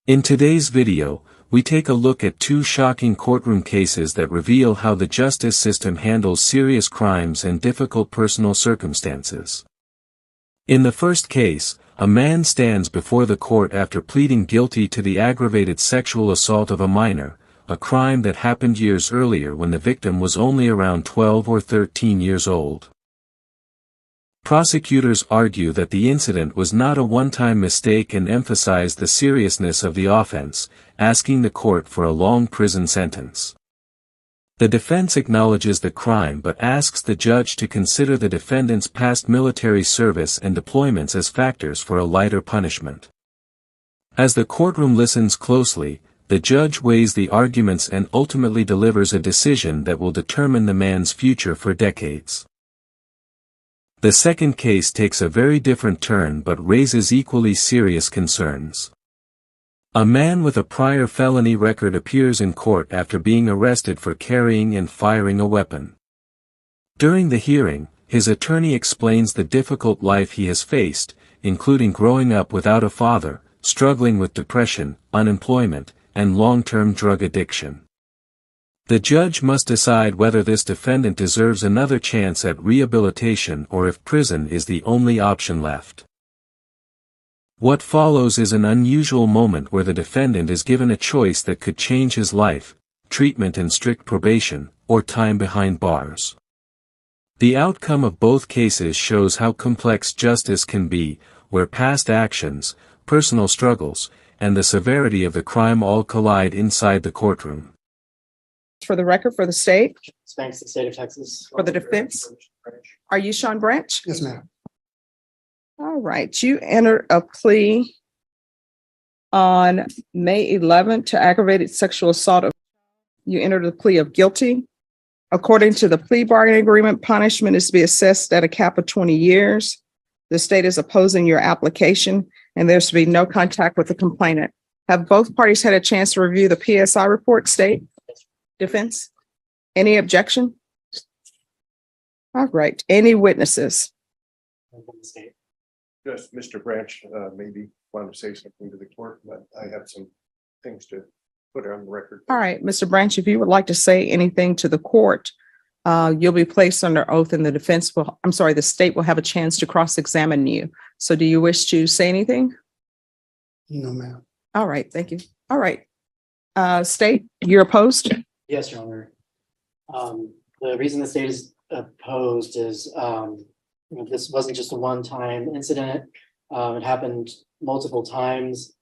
In today's video, we take a look at two shocking courtroom cases that reveal how the justice system handles serious crimes and difficult personal circumstances. In the first case, a man stands before the court after pleading guilty to the aggravated sexual assault of a minor, a crime that happened years earlier when the victim was only around 12 or 13 years old. Prosecutors argue that the incident was not a one-time mistake and emphasize the seriousness of the offense, asking the court for a long prison sentence. The defense acknowledges the crime but asks the judge to consider the defendant's past military service and deployments as factors for a lighter punishment. As the courtroom listens closely, the judge weighs the arguments and ultimately delivers a decision that will determine the man's future for decades. The second case takes a very different turn but raises equally serious concerns. A man with a prior felony record appears in court after being arrested for carrying and firing a weapon. During the hearing, his attorney explains the difficult life he has faced, including growing up without a father, struggling with depression, unemployment, and long-term drug addiction. The judge must decide whether this defendant deserves another chance at rehabilitation or if prison is the only option left. What follows is an unusual moment where the defendant is given a choice that could change his life: treatment and strict probation, or time behind bars. The outcome of both cases shows how complex justice can be, where past actions, personal struggles, and the severity of the crime all collide inside the courtroom. For the record, for the state, Thanks to the state of Texas. for the defense, are you Sean Branch? Yes, ma'am. All right, you entered a plea on May 11th to aggravated sexual assault. You entered a plea of guilty. According to the plea bargaining agreement, punishment is to be assessed at a cap of 20 years. The state is opposing your application, and there's to be no contact with the complainant. Have both parties had a chance to review the PSI report, state? Defense? Any objection? All right, any witnesses? Just Mr. Branch, maybe want to say something to the court, but I have some things to put on the record. All right, Mr. Branch, if you would like to say anything to the court, you'll be placed under oath and the state will have a chance to cross-examine you. So do you wish to say anything? No, ma'am. All right, thank you. All right. State, you're opposed? Yes, Your Honor. The reason the state is opposed is this wasn't just a one-time incident. It happened multiple times.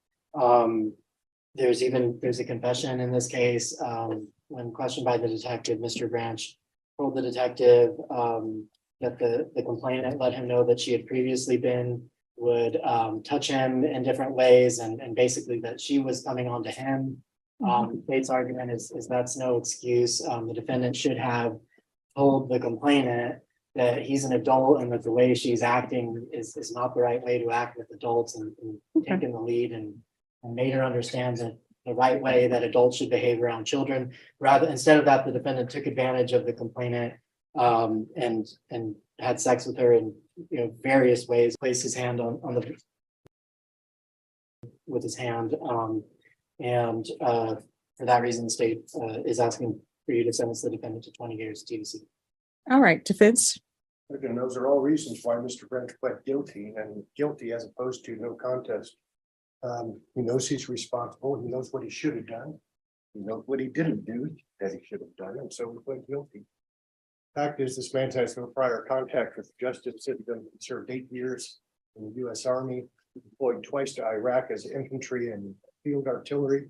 There's a confession in this case. When questioned by the detective, Mr. Branch told the detective that the complainant let him know that she had previously would touch him in different ways, and basically that she was coming on to him. The state's argument is that's no excuse. The defendant should have told the complainant that he's an adult and that the way she's acting is not the right way to act with adults, and taken the lead and made her understand that the right way that adults should behave around children. Instead of that, the defendant took advantage of the complainant and had sex with her in various ways, placed his hand with his hand. And for that reason, the state is asking for you to sentence the defendant to 20 years TBC. All right, defense. Again, those are all reasons why Mr. Branch pled guilty, and guilty as opposed to no contest. He knows he's responsible. He knows what he should have done. He knows what he didn't do that he should have done, and so he pled guilty. Fact is, this man has no prior contact with the justice system. He served 8 years in the U.S. Army, deployed twice to Iraq as infantry and field artillery,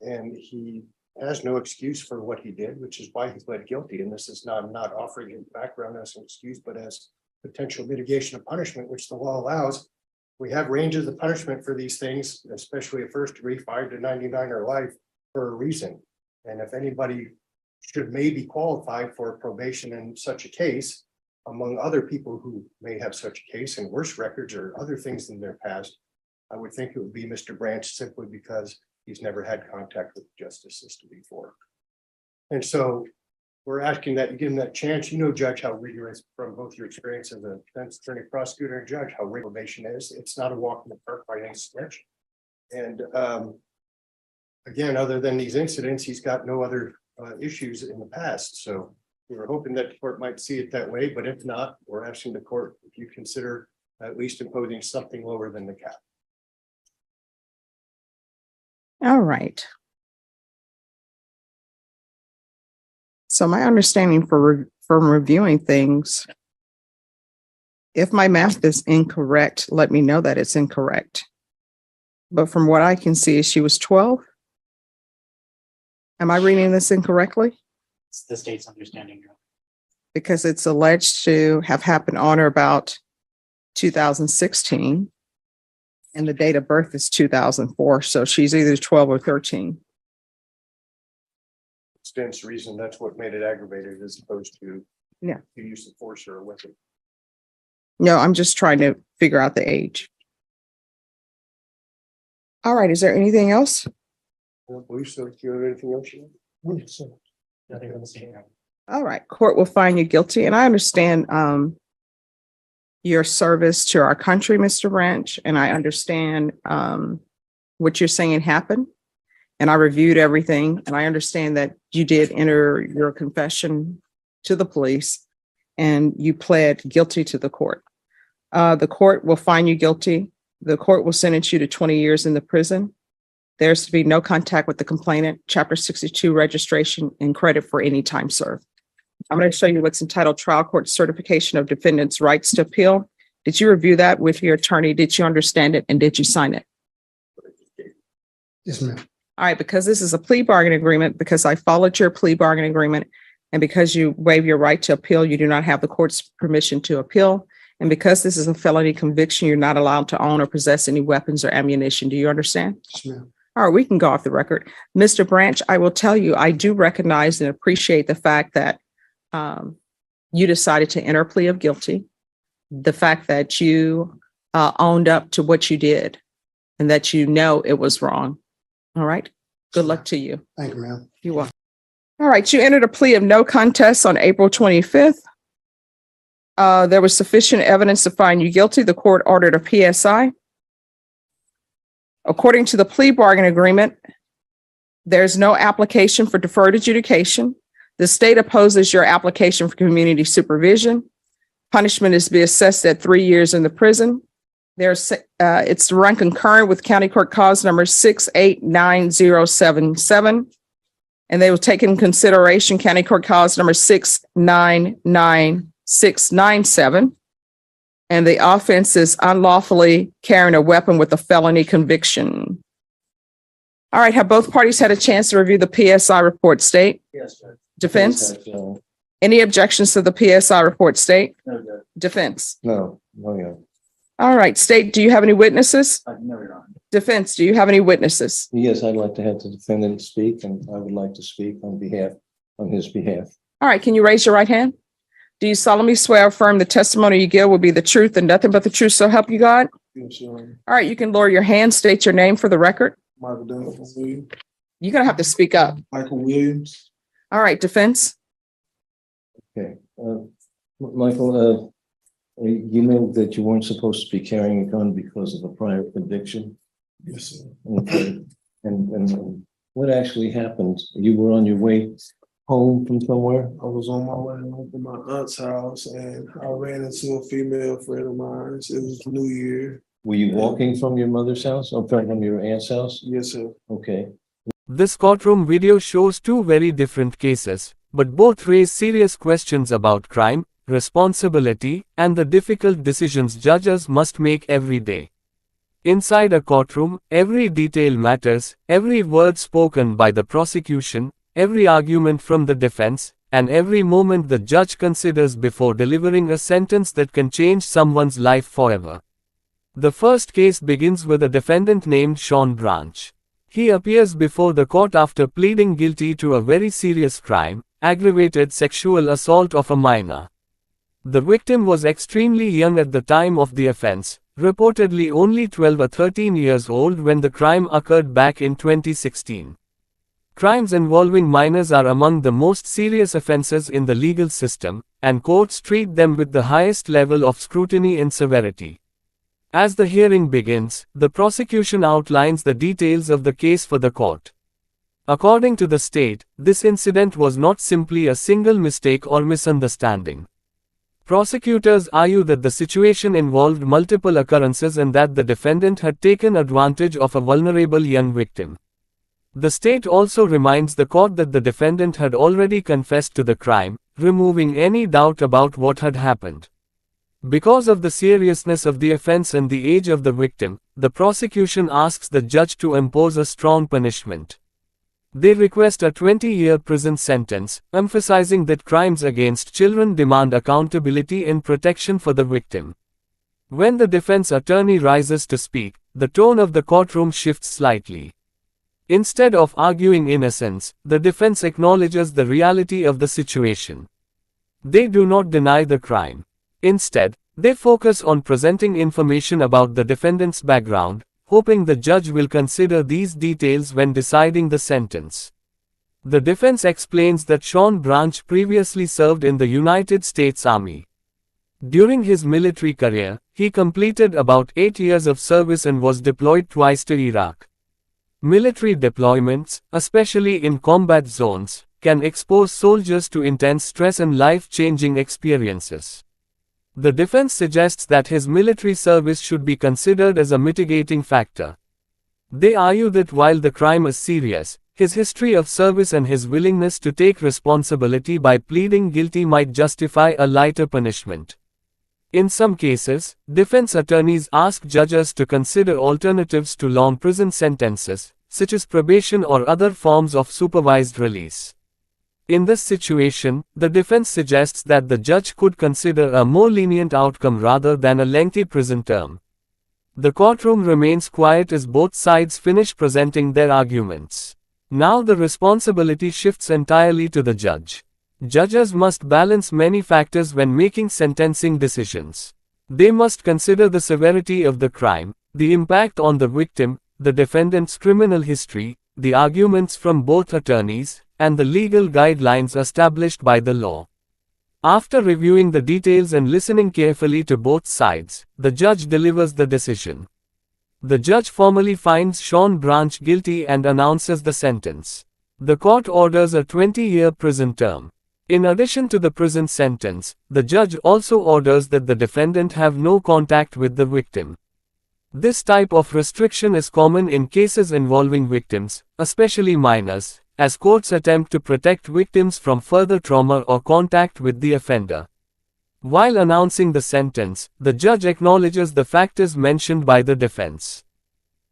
and he has no excuse for what he did, which is why he pled guilty. And this is not offering him background as an excuse, but as potential mitigation of punishment, which the law allows. We have ranges of punishment for these things, especially a first degree, 5 to 99 or life, for a reason. And if anybody should maybe qualify for probation in such a case, among other people who may have such a case and worse records or other things in their past, I would think it would be Mr. Branch, simply because he's never had contact with the justice system before. And so we're asking that you give him that chance. You know, Judge, how rigorous from both your experience as a defense attorney, prosecutor, and judge, how rigorous probation is. It's not a walk in the park by any stretch. And again, other than these incidents, he's got no other issues in the past. So we were hoping that the court might see it that way, but if not, we're asking the court if you consider at least imposing something lower than the cap. All right. So my understanding from reviewing things, if my math is incorrect, let me know that it's incorrect. But from what I can see, she was 12. Am I reading this incorrectly? It's the state's understanding. Because it's alleged to have happened on or about 2016. And the date of birth is 2004. So she's either 12 or 13. Stands to reason that's what made it aggravated as opposed to Yeah. the use of force or a weapon. No, I'm just trying to figure out the age. All right. Is there anything else? I don't believe so. Do you have anything else? Nothing on the state. All right. Court will find you guilty. And I understand your service to our country, Mr. Branch, and I understand what you're saying happened. And I reviewed everything, and I understand that you did enter your confession to the police and you pled guilty to the court. The court will find you guilty. The court will sentence you to 20 years in the prison. There's to be no contact with the complainant, Chapter 62 registration, and credit for any time served. I'm going to show you what's entitled Trial Court Certification of Defendant's Rights to Appeal. Did you review that with your attorney? Did you understand it? And did you sign it? Yes, ma'am. All right, because this is a plea bargain agreement, because I followed your plea bargain agreement, and because you waive your right to appeal, you do not have the court's permission to appeal. And because this is a felony conviction, you're not allowed to own or possess any weapons or ammunition. Do you understand? Yes, ma'am. All right, we can go off the record. Mr. Branch, I will tell you, I do recognize and appreciate the fact that you decided to enter a plea of guilty, the fact that you owned up to what you did and that you know it was wrong. All right. Good luck to you. Thank you, ma'am. You're welcome. All right. You entered a plea of no contest on April 25th. There was sufficient evidence to find you guilty. The court ordered a PSI. According to the plea bargain agreement, there's no application for deferred adjudication. The state opposes your application for community supervision. Punishment is to be assessed at 3 years in the prison. It's run concurrent with County Court Cause number 689077, and they will take in consideration County Court Cause number 699697. And the offense is unlawfully carrying a weapon with a felony conviction. All right, have both parties had a chance to review the PSI report, state? Yes, sir. Defense? Yes, sir. Any objections to the PSI report, state? No, sir. Defense? No, yeah. All right, state, do you have any witnesses? No, Your Honor. Defense, do you have any witnesses? Yes, I'd like to have the defendant speak, and I would like to speak on his behalf. All right, can you raise your right hand? Do you solemnly swear or affirm the testimony you give will be the truth and nothing but the truth, so help you God? Yes, Your Honor. All right, you can lower your hand, state your name for the record. Michael Williams. You're gonna have to speak up. Michael Williams. All right, defense? Okay. Michael, you know that you weren't supposed to be carrying a gun because of a prior conviction? Yes, sir. Okay. And what actually happened? You were on your way home from somewhere? I was on my way home from my aunt's house and I ran into a female friend of mine. It was New Year. Were you walking from your mother's house or from your aunt's house? Yes, sir. Okay. This courtroom video shows two very different cases, but both raise serious questions about crime, responsibility, and the difficult decisions judges must make every day. Inside a courtroom, every detail matters, every word spoken by the prosecution, every argument from the defense, and every moment the judge considers before delivering a sentence that can change someone's life forever. The first case begins with a defendant named Sean Branch. He appears before the court after pleading guilty to a very serious crime, aggravated sexual assault of a minor. The victim was extremely young at the time of the offense, reportedly only 12 or 13 years old when the crime occurred back in 2016. Crimes involving minors are among the most serious offenses in the legal system, and courts treat them with the highest level of scrutiny and severity. As the hearing begins, the prosecution outlines the details of the case for the court. According to the state, this incident was not simply a single mistake or misunderstanding. Prosecutors argue that the situation involved multiple occurrences and that the defendant had taken advantage of a vulnerable young victim. The state also reminds the court that the defendant had already confessed to the crime, removing any doubt about what had happened. Because of the seriousness of the offense and the age of the victim, the prosecution asks the judge to impose a strong punishment. They request a 20-year prison sentence, emphasizing that crimes against children demand accountability and protection for the victim. When the defense attorney rises to speak, the tone of the courtroom shifts slightly. Instead of arguing innocence, the defense acknowledges the reality of the situation. They do not deny the crime. Instead, they focus on presenting information about the defendant's background, hoping the judge will consider these details when deciding the sentence. The defense explains that Sean Branch previously served in the United States Army. During his military career, he completed about 8 years of service and was deployed twice to Iraq. Military deployments, especially in combat zones, can expose soldiers to intense stress and life-changing experiences. The defense suggests that his military service should be considered as a mitigating factor. They argue that while the crime is serious, his history of service and his willingness to take responsibility by pleading guilty might justify a lighter punishment. In some cases, defense attorneys ask judges to consider alternatives to long prison sentences, such as probation or other forms of supervised release. In this situation, the defense suggests that the judge could consider a more lenient outcome rather than a lengthy prison term. The courtroom remains quiet as both sides finish presenting their arguments. Now the responsibility shifts entirely to the judge. Judges must balance many factors when making sentencing decisions. They must consider the severity of the crime, the impact on the victim, the defendant's criminal history, the arguments from both attorneys, and the legal guidelines established by the law. After reviewing the details and listening carefully to both sides, the judge delivers the decision. The judge formally finds Sean Branch guilty and announces the sentence. The court orders a 20-year prison term. In addition to the prison sentence, the judge also orders that the defendant have no contact with the victim. This type of restriction is common in cases involving victims, especially minors, as courts attempt to protect victims from further trauma or contact with the offender. While announcing the sentence, the judge acknowledges the factors mentioned by the defense.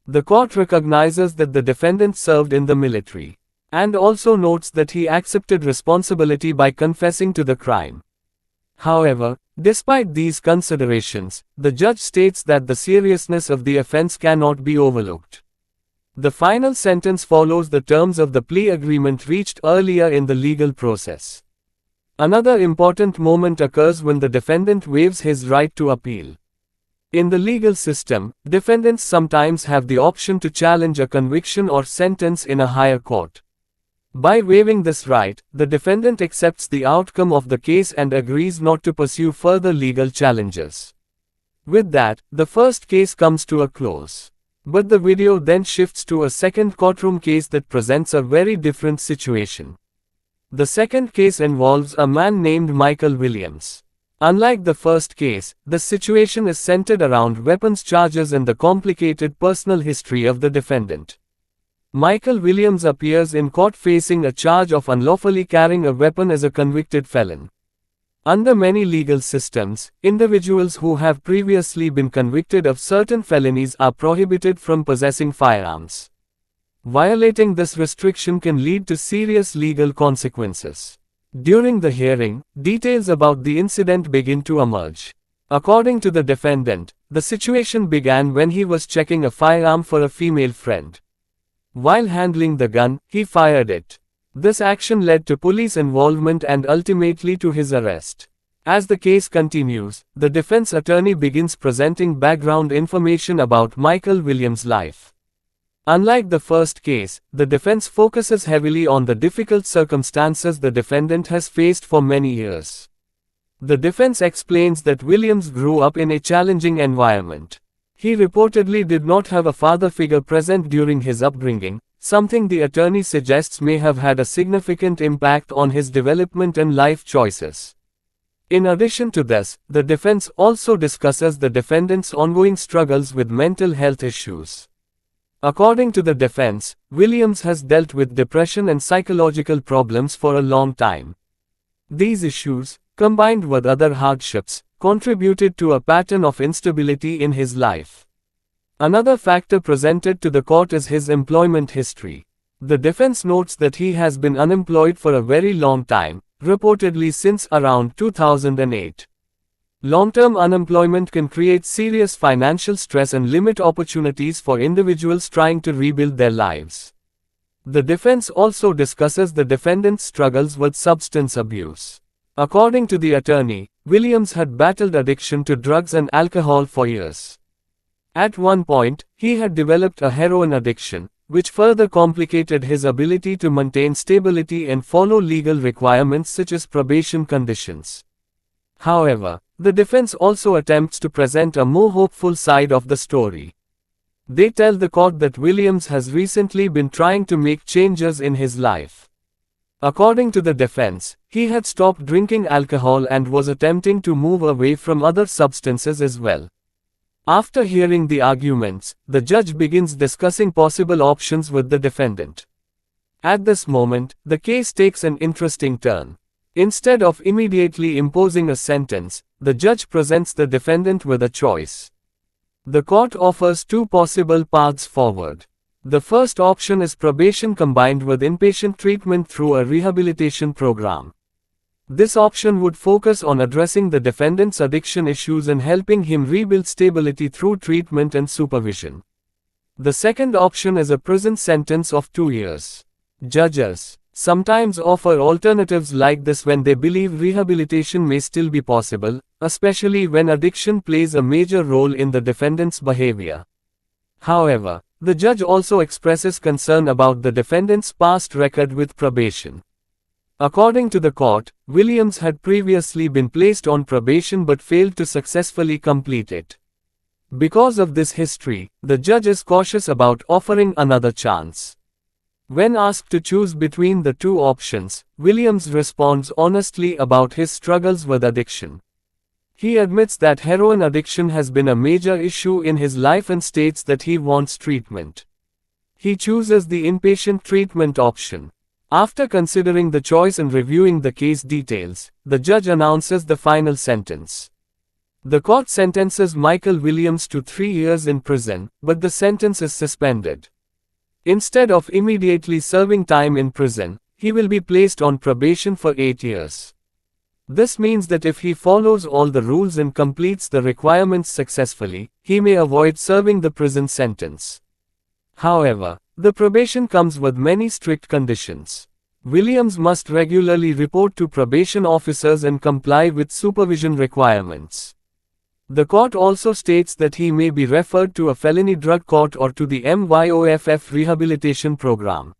The court recognizes that the defendant served in the military, and also notes that he accepted responsibility by confessing to the crime. However, despite these considerations, the judge states that the seriousness of the offense cannot be overlooked. The final sentence follows the terms of the plea agreement reached earlier in the legal process. Another important moment occurs when the defendant waives his right to appeal. In the legal system, defendants sometimes have the option to challenge a conviction or sentence in a higher court. By waiving this right, the defendant accepts the outcome of the case and agrees not to pursue further legal challenges. With that, the first case comes to a close. But the video then shifts to a second courtroom case that presents a very different situation. The second case involves a man named Michael Williams. Unlike the first case, the situation is centered around weapons charges and the complicated personal history of the defendant. Michael Williams appears in court facing a charge of unlawfully carrying a weapon as a convicted felon. Under many legal systems, individuals who have previously been convicted of certain felonies are prohibited from possessing firearms. Violating this restriction can lead to serious legal consequences. During the hearing, details about the incident begin to emerge. According to the defendant, the situation began when he was checking a firearm for a female friend. While handling the gun, he fired it. This action led to police involvement and ultimately to his arrest. As the case continues, the defense attorney begins presenting background information about Michael Williams' life. Unlike the first case, the defense focuses heavily on the difficult circumstances the defendant has faced for many years. The defense explains that Williams grew up in a challenging environment. He reportedly did not have a father figure present during his upbringing, something the attorney suggests may have had a significant impact on his development and life choices. In addition to this, the defense also discusses the defendant's ongoing struggles with mental health issues. According to the defense, Williams has dealt with depression and psychological problems for a long time. These issues, combined with other hardships, contributed to a pattern of instability in his life. Another factor presented to the court is his employment history. The defense notes that he has been unemployed for a very long time, reportedly since around 2008. Long-term unemployment can create serious financial stress and limit opportunities for individuals trying to rebuild their lives. The defense also discusses the defendant's struggles with substance abuse. According to the attorney, Williams had battled addiction to drugs and alcohol for years. At one point, he had developed a heroin addiction, which further complicated his ability to maintain stability and follow legal requirements such as probation conditions. However, the defense also attempts to present a more hopeful side of the story. They tell the court that Williams has recently been trying to make changes in his life. According to the defense, he had stopped drinking alcohol and was attempting to move away from other substances as well. After hearing the arguments, the judge begins discussing possible options with the defendant. At this moment, the case takes an interesting turn. Instead of immediately imposing a sentence, the judge presents the defendant with a choice. The court offers two possible paths forward. The first option is probation combined with inpatient treatment through a rehabilitation program. This option would focus on addressing the defendant's addiction issues and helping him rebuild stability through treatment and supervision. The second option is a prison sentence of 2 years. Judges sometimes offer alternatives like this when they believe rehabilitation may still be possible, especially when addiction plays a major role in the defendant's behavior. However, the judge also expresses concern about the defendant's past record with probation. According to the court, Williams had previously been placed on probation but failed to successfully complete it. Because of this history, the judge is cautious about offering another chance. When asked to choose between the two options, Williams responds honestly about his struggles with addiction. He admits that heroin addiction has been a major issue in his life and states that he wants treatment. He chooses the inpatient treatment option. After considering the choice and reviewing the case details, the judge announces the final sentence. The court sentences Michael Williams to 3 years in prison, but the sentence is suspended. Instead of immediately serving time in prison, he will be placed on probation for 8 years. This means that if he follows all the rules and completes the requirements successfully, he may avoid serving the prison sentence. However, the probation comes with many strict conditions. Williams must regularly report to probation officers and comply with supervision requirements. The court also states that he may be referred to a felony drug court or to the MYOFF rehabilitation program.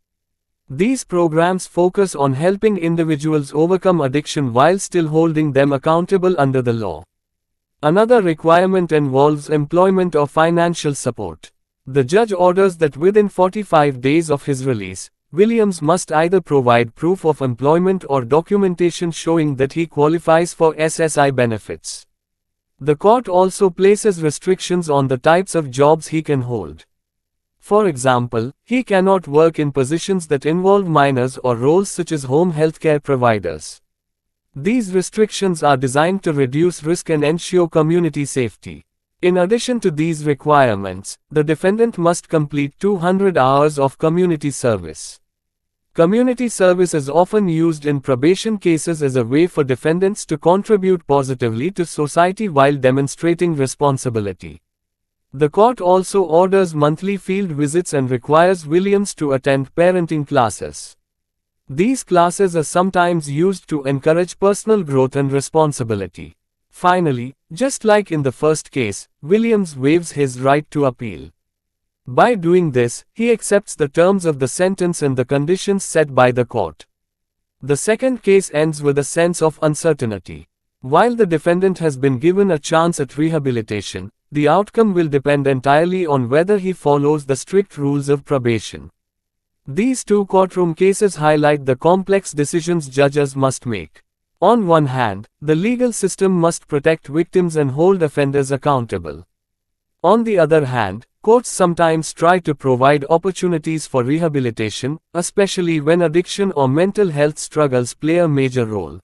These programs focus on helping individuals overcome addiction while still holding them accountable under the law. Another requirement involves employment or financial support. The judge orders that within 45 days of his release, Williams must either provide proof of employment or documentation showing that he qualifies for SSI benefits. The court also places restrictions on the types of jobs he can hold. For example, he cannot work in positions that involve minors or roles such as home healthcare providers. These restrictions are designed to reduce risk and ensure community safety. In addition to these requirements, the defendant must complete 200 hours of community service. Community service is often used in probation cases as a way for defendants to contribute positively to society while demonstrating responsibility. The court also orders monthly field visits and requires Williams to attend parenting classes. These classes are sometimes used to encourage personal growth and responsibility. Finally, just like in the first case, Williams waives his right to appeal. By doing this, he accepts the terms of the sentence and the conditions set by the court. The second case ends with a sense of uncertainty. While the defendant has been given a chance at rehabilitation, the outcome will depend entirely on whether he follows the strict rules of probation. These two courtroom cases highlight the complex decisions judges must make. On one hand, the legal system must protect victims and hold offenders accountable. On the other hand, courts sometimes try to provide opportunities for rehabilitation, especially when addiction or mental health struggles play a major role.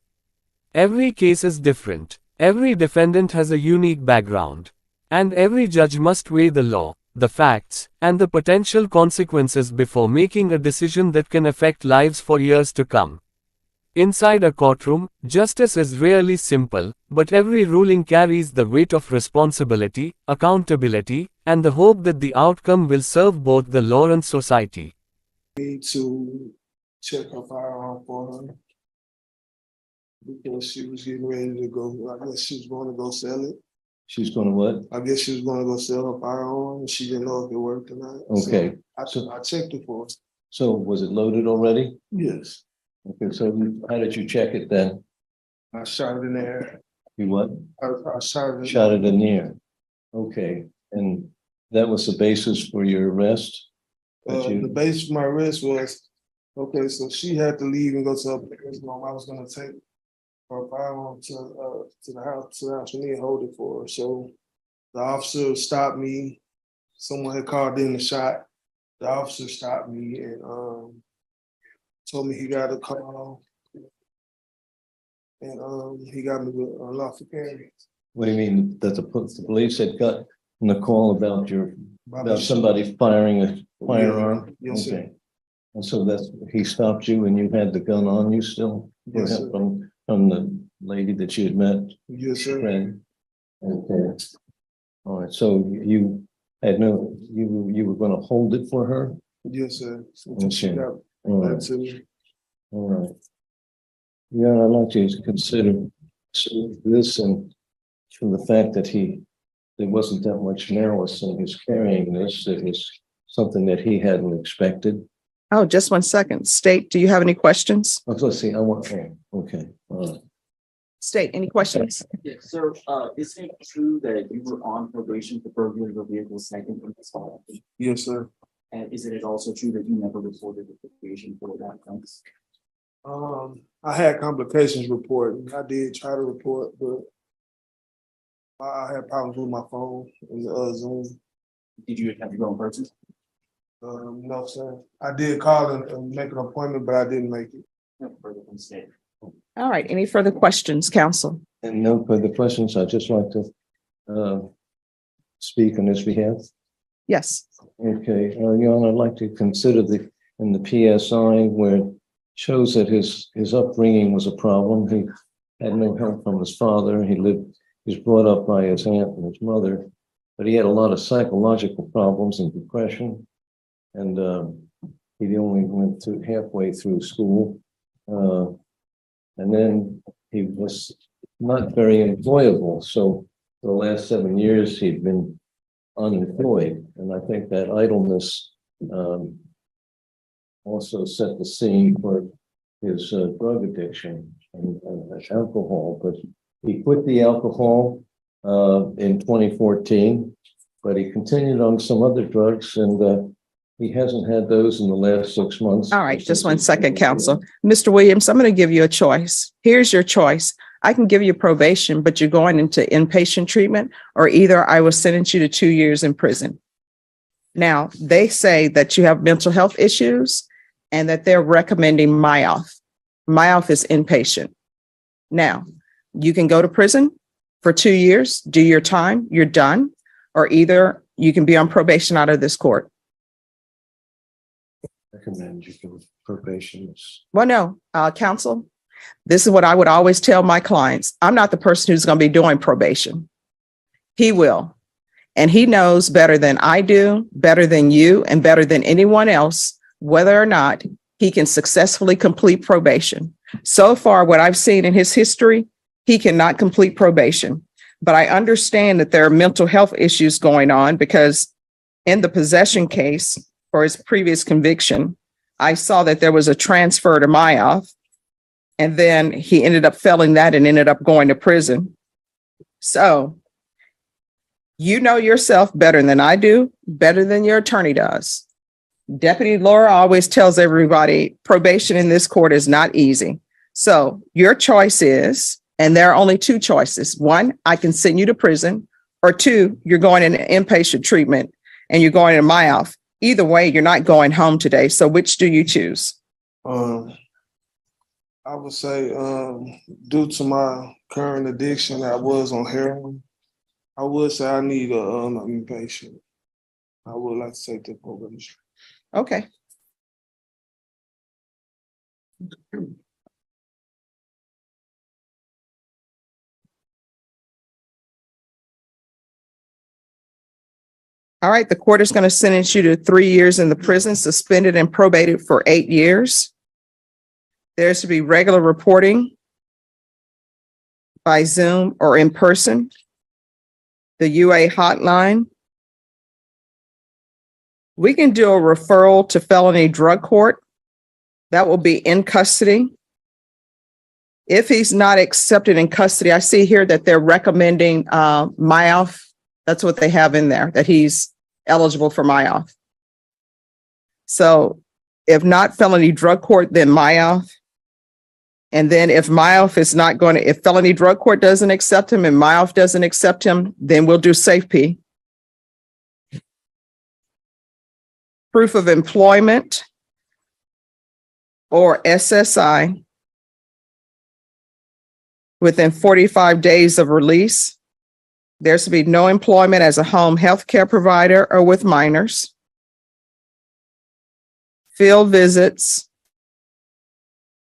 Every case is different. Every defendant has a unique background. And every judge must weigh the law, the facts, and the potential consequences before making a decision that can affect lives for years to come. Inside a courtroom, justice is rarely simple, but every ruling carries the weight of responsibility, accountability, and the hope that the outcome will serve both the law and society. Need to check her firearm for her because she was getting ready to go. I guess she was going to go sell it. She's gonna what? I guess she was going to go sell her firearm and she didn't know if it worked or not. Okay. So I checked it for her. So was it loaded already? Yes. Okay, so how did you check it then? I shot it in there. You what? I shot it. Shot it in the air. Okay, and that was the basis for your arrest? The base of my arrest was, okay, so she had to leave and go to her parents' home. I was gonna take her firearm to the house for me and hold it for her. So the officer stopped me. Someone had called in the shot. The officer stopped me and told me he got a call. And he got me with unlawful carry. What do you mean that the police had gotten a call about somebody firing a firearm? Yes, sir. Okay. And so he stopped you and you had the gun on you still? Yes, sir. From the lady that you had met? Yes, sir. Friend? Okay. All right, so you were gonna hold it for her? Yes, sir. Okay. She got All that right, to me. all right. Yeah, I'd like you to consider this and from the fact that there wasn't that much malice in his carrying this, it was something that he hadn't expected. Oh, just 1 second. State, do you have any questions? Let's see, okay, all right. State, any questions? Yes, sir. Is it true that you were on probation for burglary of a vehicle second in this fall? Yes, sir. And is it also true that you never reported the probation for that offense? I had complications reporting. I did try to report, but I had problems with my phone and Zoom. Did you have to go in person? No, sir. I did call and make an appointment, but I didn't make it. No further than state. All right, any further questions, counsel? And no further questions, I'd just like to speak on his behalf. Yes. Okay, Your Honor, I'd like to consider in the PSI where it shows that his upbringing was a problem. He had no help from his father. He was brought up by his aunt and his mother, but he had a lot of psychological problems and depression. And he only went through halfway through school. And then he was not very employable. So for the last 7 years, he'd been unemployed. And I think that idleness also set the scene for his drug addiction and alcohol. But he quit the alcohol in 2014, but he continued on some other drugs and he hasn't had those in the last 6 months. All right, just 1 second, counsel. Mr. Williams, I'm going to give you a choice. Here's your choice. I can give you probation, but you're going into inpatient treatment, or either I will sentence you to 2 years in prison. Now, they say that you have mental health issues and that they're recommending MIOF. MIOF is inpatient. Now, you can go to prison for 2 years, do your time, you're done, or either you can be on probation out of this court. Recommend you go probation. Well, no, counsel, this is what I would always tell my clients. I'm not the person who's going to be doing probation. He will. And he knows better than I do, better than you, and better than anyone else, whether or not he can successfully complete probation. So far, what I've seen in his history, he cannot complete probation. But I understand that there are mental health issues going on because in the possession case for his previous conviction, I saw that there was a transfer to Myoff. And then he ended up failing that and ended up going to prison. So you know yourself better than I do, better than your attorney does. Deputy Laura always tells everybody probation in this court is not easy. So your choice is, and there are only two choices. One, I can send you to prison, or two, you're going in inpatient treatment and you're going in Myoff. Either way, you're not going home today. So which do you choose? I would say, due to my current addiction, I was on heroin. I would say I need a inpatient. I would like to take the probation. Okay. All right, the court is going to sentence you to 3 years in the prison, suspended and probated for 8 years. There's to be regular reporting by Zoom or in person. The UA hotline. We can do a referral to felony drug court. That will be in custody. If he's not accepted in custody, I see here that they're recommending Myoff. That's what they have in there, that he's eligible for Myoff. So if not felony drug court, then Myoff. And then if Myoff is not going to, if felony drug court doesn't accept him and Myoff doesn't accept him, then we'll do SafeP. Proof of employment or SSI within 45 days of release. There's to be no employment as a home health care provider or with minors. Field visits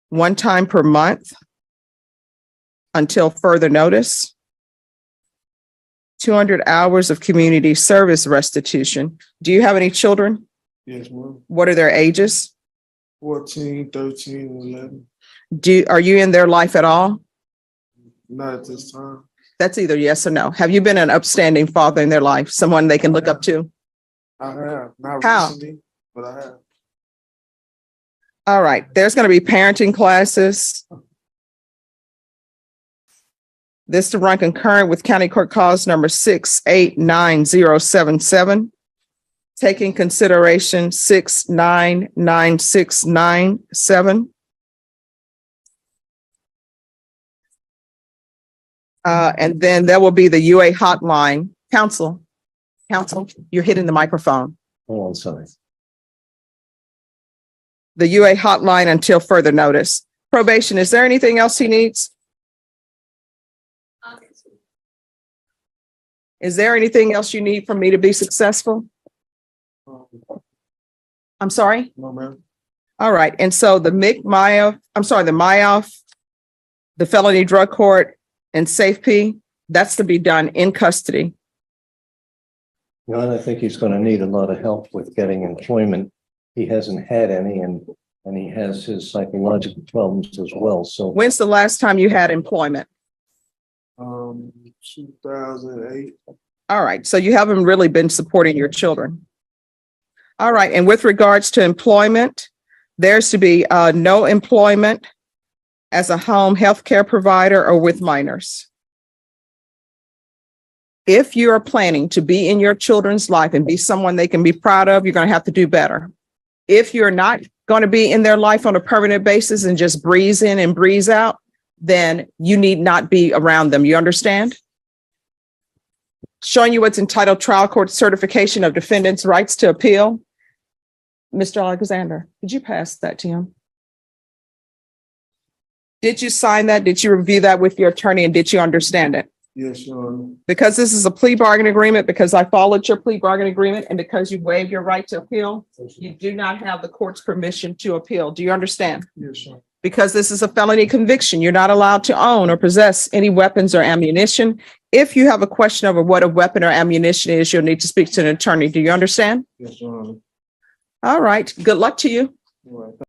1 time per month until further notice. 200 hours of community service restitution. Do you have any children? Yes, ma'am. What are their ages? 14, 13, and 11. Are you in their life at all? Not at this time. That's either yes or no. Have you been an upstanding father in their life? Someone they can look up to? I have, not How? recently, but I have. All right, there's going to be parenting classes. This to run concurrent with County Court Cause number 689077. Taking consideration 699697. And then there will be the UA hotline. Counsel, you're hitting the microphone. Hold on, sorry. The UA hotline until further notice. Probation, is there anything else he needs? Is there anything else you need from me to be successful? I'm sorry? No, ma'am. All right, and so the Myoff, the felony drug court, and SafeP, that's to be done in custody. You know, and I think he's going to need a lot of help with getting employment. He hasn't had any, and he has his psychological problems as well. So When's the last time you had employment? 2008. All right, so you haven't really been supporting your children. All right, and with regards to employment, there's to be no employment as a home health care provider or with minors. If you are planning to be in your children's life and be someone they can be proud of, you're going to have to do better. If you're not going to be in their life on a permanent basis and just breeze in and breeze out, then you need not be around them. You understand? Showing you what's entitled Trial Court Certification of Defendant's Rights to Appeal. Mr. Alexander, did you pass that to him? Did you sign that? Did you review that with your attorney and did you understand it? Yes, Your Honor. Because this is a plea bargain agreement, because I followed your plea bargain agreement, and because you waived your right to appeal, you do not have the court's permission to appeal. Do you understand? Yes, sir. Because this is a felony conviction, you're not allowed to own or possess any weapons or ammunition. If you have a question over what a weapon or ammunition is, you'll need to speak to an attorney. Do you understand? Yes, Your Honor. All right. Good luck to you. All right.